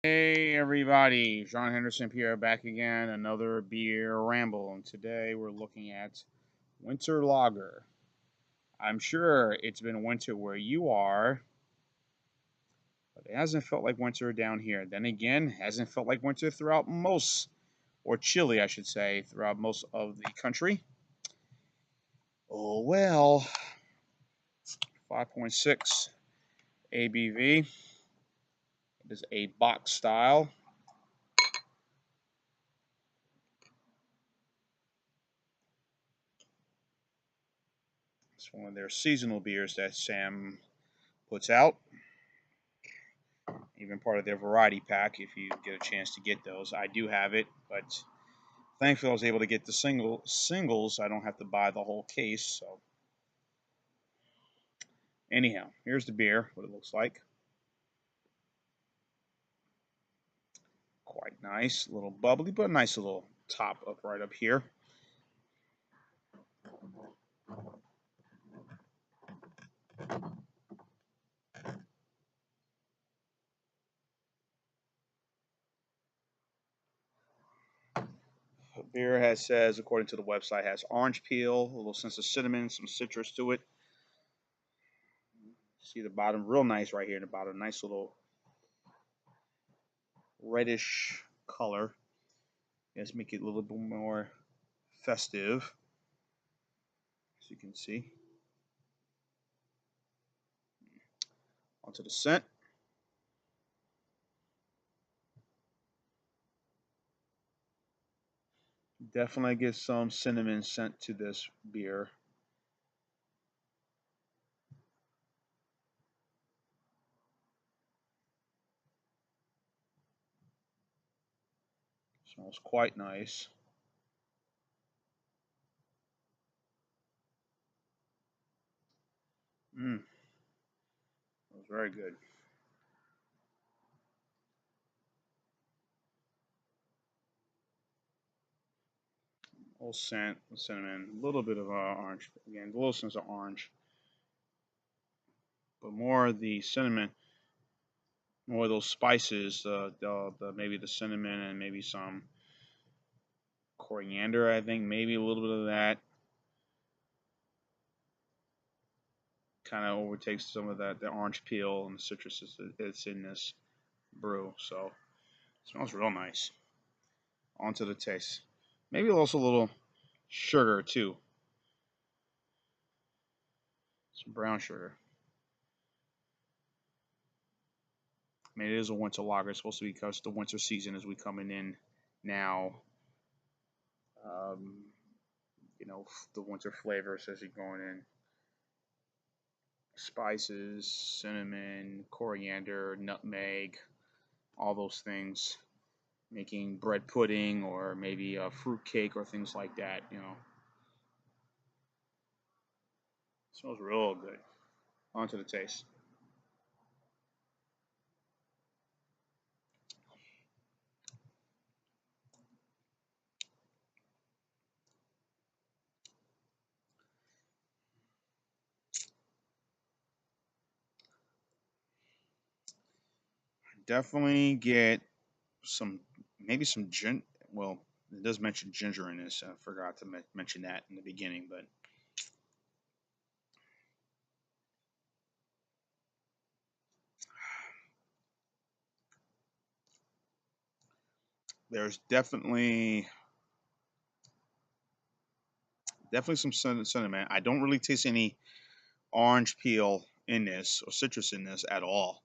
Hey everybody, John Henderson Pierre back again, another beer ramble, and today we're looking at winter lager. I'm sure it's been winter where you are, but it hasn't felt like winter down here. Then again, hasn't felt like winter throughout most, or chilly I should say, throughout most of the country. Oh well, 5.6 ABV. It is a Bock style. It's one of their seasonal beers that Sam puts out. Even part of their variety pack if you get a chance to get those. I do have it, but thankfully I was able to get the singles. I don't have to buy the whole case. So anyhow, here's the beer, what it looks like. Quite nice, a little bubbly, but a nice little top up right up here. The beer says, according to the website, has orange peel, a little sense of cinnamon, some citrus to it. See the bottom, real nice right here in the bottom. Nice little reddish color. Let's make it a little bit more festive, as you can see. Onto the scent. Definitely get some cinnamon scent to this beer. Smells quite nice. Mmm, that was very good. A little scent, cinnamon, a little bit of orange. Again, a little sense of orange, but more of the cinnamon, more of those spices. Maybe the cinnamon and maybe some coriander. I think maybe a little bit of that kind of overtakes some of that the orange peel and the citrus that's in this brew. So it smells real nice. Onto the taste. Maybe also a little sugar too. Some brown sugar. I mean, it is a winter lager. It's supposed to be because the winter season as we coming in now. Um, the winter flavors as you're going in. Spices, cinnamon, coriander, nutmeg, all those things. Making bread pudding or maybe a fruit cake or things like that. It smells real good. Onto the taste. Definitely get some, maybe some gin. Well, it does mention ginger in this. I forgot to mention that in the beginning, but there's definitely some cinnamon. I don't really taste any orange peel in this or citrus in this at all.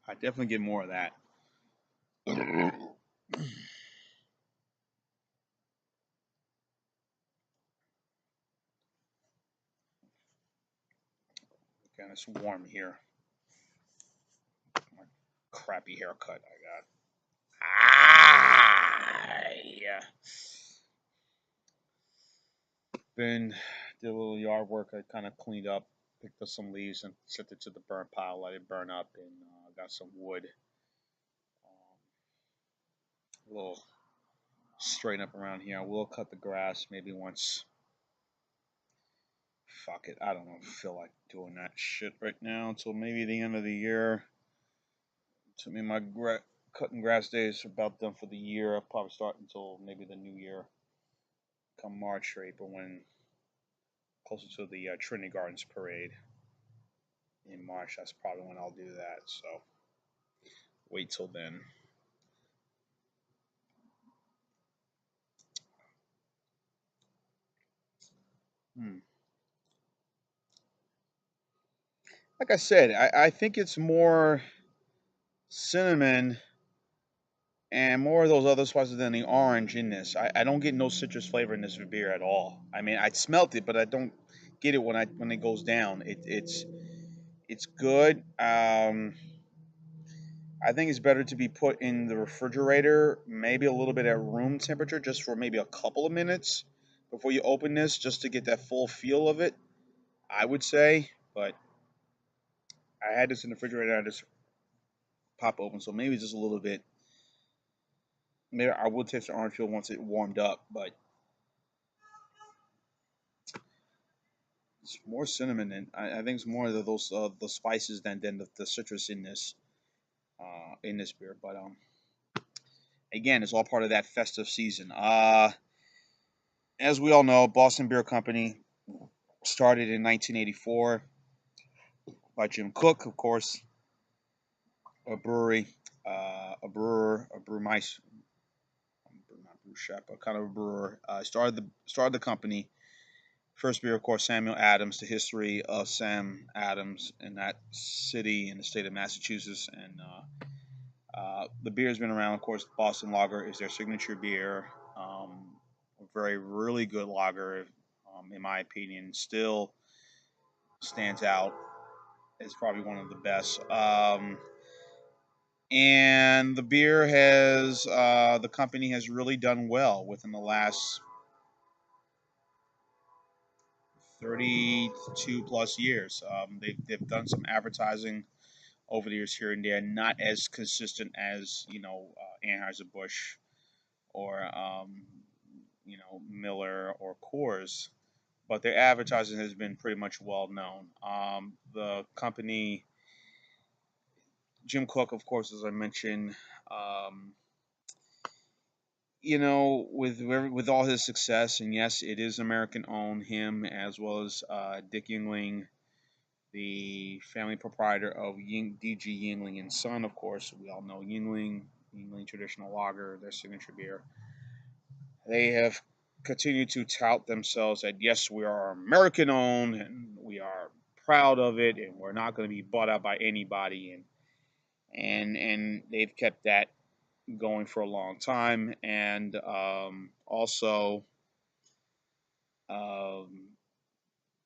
I definitely get more of that. Again, it's warm here. My crappy haircut I got. Ah, yeah. Been did a little yard work. I kind of cleaned up, picked up some leaves and sent it to the burn pile. Let it burn up, and got some wood. A little straighten up around here. I will cut the grass maybe once. Fuck it. I don't feel like doing that shit right now until maybe the end of the year. To me, my cutting grass days are about done for the year. I'll probably start until maybe the new year, come March or April, when closer to the Trinity Gardens parade in March. That's probably when I'll do that. So wait till then. Hmm. Like I said, I think it's more cinnamon and more of those other spices than the orange in this. I don't get no citrus flavor in this beer at all. I mean, I smelt it, but I don't get it when it goes down. It's good. I think it's better to be put in the refrigerator, maybe a little bit at room temperature, just for maybe a couple of minutes before you open this, just to get that full feel of it. I would say, but I had this in the refrigerator. I just pop open, so maybe just a little bit. Maybe I will taste the orange peel once it warmed up, but it's more cinnamon than I think it's more of those the spices than the citrus in this beer. But again, it's all part of that festive season. As we all know, Boston Beer Company started in 1984 by Jim Cook, of course, a brewery, a brewmeister, not brew chef, but kind of a brewer. Started the company. First beer, of course, Samuel Adams. The history of Sam Adams in that city in the state of Massachusetts, and the beer has been around. Of course, Boston Lager is their signature beer. A very really good lager, in my opinion. Still stands out as probably one of the best. And the beer has the company has really done well within the last 32 plus years. They've done some advertising over the years here and there, not as consistent as Anheuser Busch or Miller or Coors, but their advertising has been pretty much well known. The company, Jim Cook, of course, as I mentioned, um, with all his success, and yes, it is American owned, him as well as Dick Yingling, the family proprietor of DG Yingling and Son. Of course, we all know Yingling Traditional Lager, their signature beer. They have continued to tout themselves that yes, we are American owned and we are proud of it, and we're not going to be bought out by anybody, and they've kept that going for a long time. And also, um,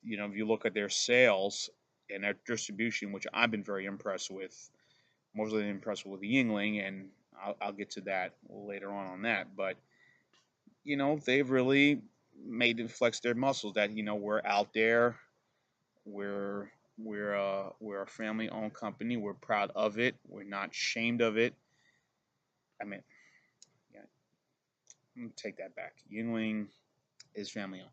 if you look at their sales and their distribution, which I've been very impressed with, mostly impressed with Yingling, and I'll get to that later on that. But they've really made it flex their muscles that we're out there, we're a family owned company, we're proud of it, we're not ashamed of it. I mean, yeah, take that back. Yingling is family owned,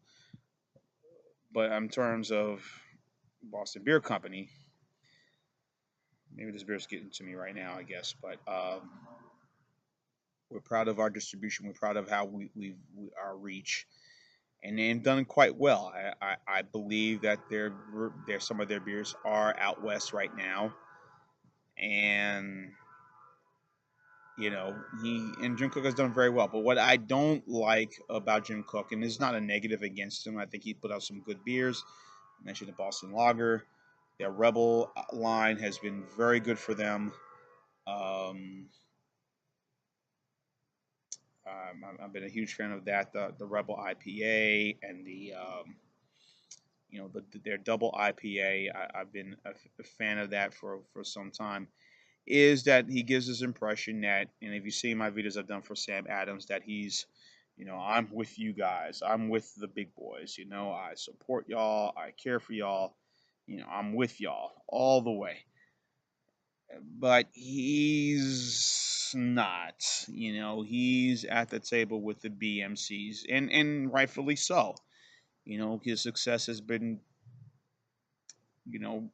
but in terms of Boston Beer Company, maybe this beer's getting to me right now, I guess, but we're proud of our distribution. We're proud of how we our reach, and they've done quite well. I believe that some of their beers are out west right now, and he and Jim Cook has done very well. But what I don't like about Jim Cook, and it's not a negative against him, I think he put out some good beers. I mentioned the Boston Lager. Their Rebel line has been very good for them. Um, I've been a huge fan of that. The Rebel IPA and their double IPA. Have been a fan of that for some time. Is that he gives this impression that, and if you see my videos I've done for Sam Adams, that he's, I'm with you guys. I'm with the big boys. I support y'all. I care for y'all. I'm with y'all all the way. But he's not. He's at the table with the BMCs, and rightfully so. His success has been, you know,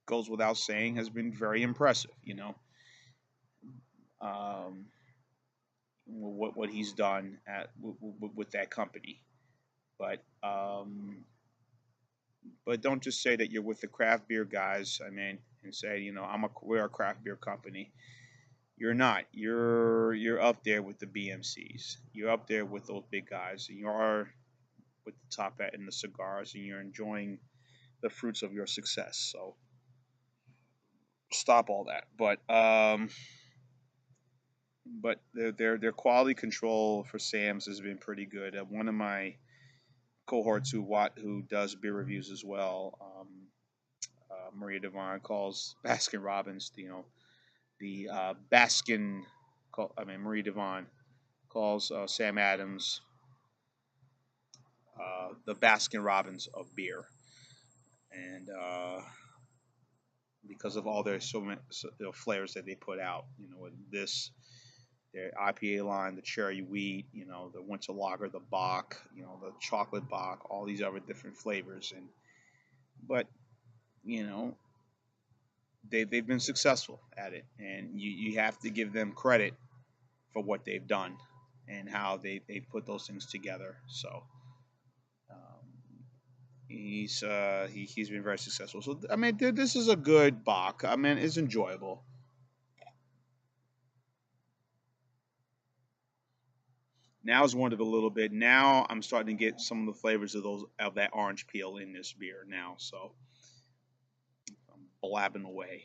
goes without saying, has been very impressive. Um, what he's done with that company. But don't just say that you're with the craft beer guys. I mean, and say we're a craft beer company. You're not. You're up there with the BMCs. You're up there with those big guys. You are with the top hat and the cigars, and you're enjoying the fruits of your success. So stop all that. But their quality control for Sam's has been pretty good. One of my cohorts who does beer reviews as well, Maria Devine, calls Baskin Robbins, the Baskin. Marie Devine calls Sam Adams the Baskin Robbins of beer, and because of all their so many flavors that they put out, with this their IPA line, the cherry wheat, the winter lager, the Bock, the chocolate Bock, all these other different flavors, but you know they've been successful at it, and you have to give them credit for what they've done and how they put those things together. So he's been very successful. So I mean, this is a good Bach. I mean, it's enjoyable. Now it's warmed up a little bit. Now I'm starting to get some of the flavors of that orange peel in this beer now. So I'm blabbing away.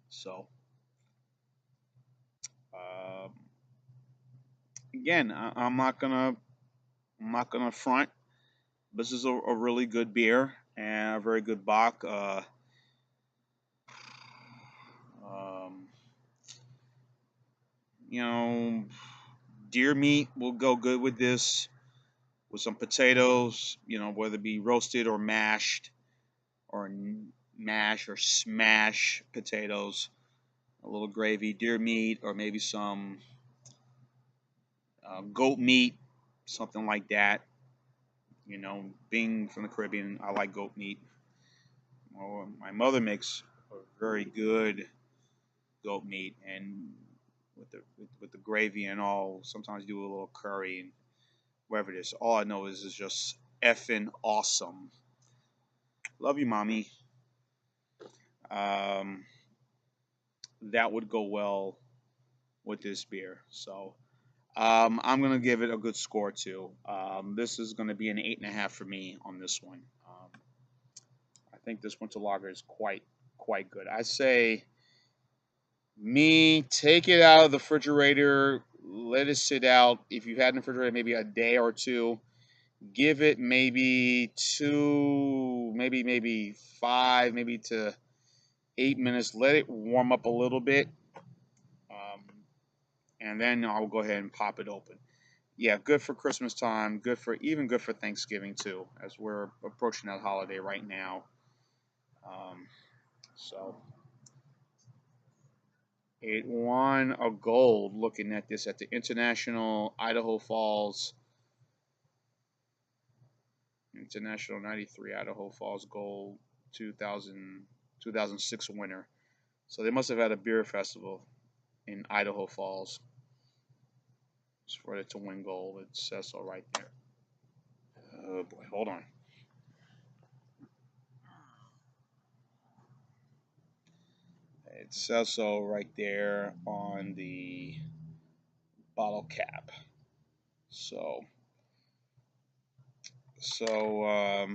So um, again, I'm not gonna front. This is a really good beer and a very good Bach. Um, you know, deer meat will go good with this, with some potatoes. Whether it be roasted or mashed, or mash or smash potatoes, a little gravy, deer meat, or maybe some goat meat, something like that. Being from the Caribbean, I like goat meat. Well, my mother makes a very good goat meat, and with the gravy and all. Sometimes do a little curry and whatever it is. All I know is it's just effing awesome. Love you, mommy. Um, that would go well with this beer. So I'm gonna give it a good score too. This is gonna be an 8.5 for me on this one. I think this winter lager is quite good. I say, me, take it out of the refrigerator, let it sit out. If you've had it in the refrigerator maybe a day or two, give it maybe two, maybe 5, maybe to 8 minutes. Let it warm up a little bit, um, and then I'll go ahead and pop it open. Yeah, good for Christmas time. Good for Thanksgiving too, as we're approaching that holiday right now. Um, so it won a gold. Looking at this at the International 93 Idaho Falls Gold 2006 winner. So they must have had a beer festival in Idaho Falls for it to win gold. It says so right there. Oh boy, hold on. It says so right there on the bottle cap. So, so I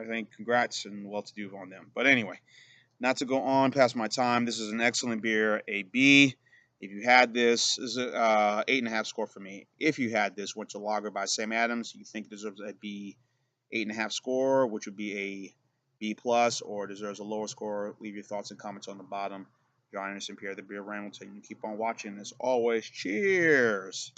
think congrats and well to do on them. But anyway, not to go on past my time. This is an excellent beer, a B. If you had this is a 8.5 score for me. If you had this winter lager by Sam Adams, you think it deserves a B 8.5 score, which would be a B plus, or deserves a lower score. Leave your thoughts and comments on the bottom. John Anderson Pierre, the Beer Ramble, telling you keep on watching. As always, cheers!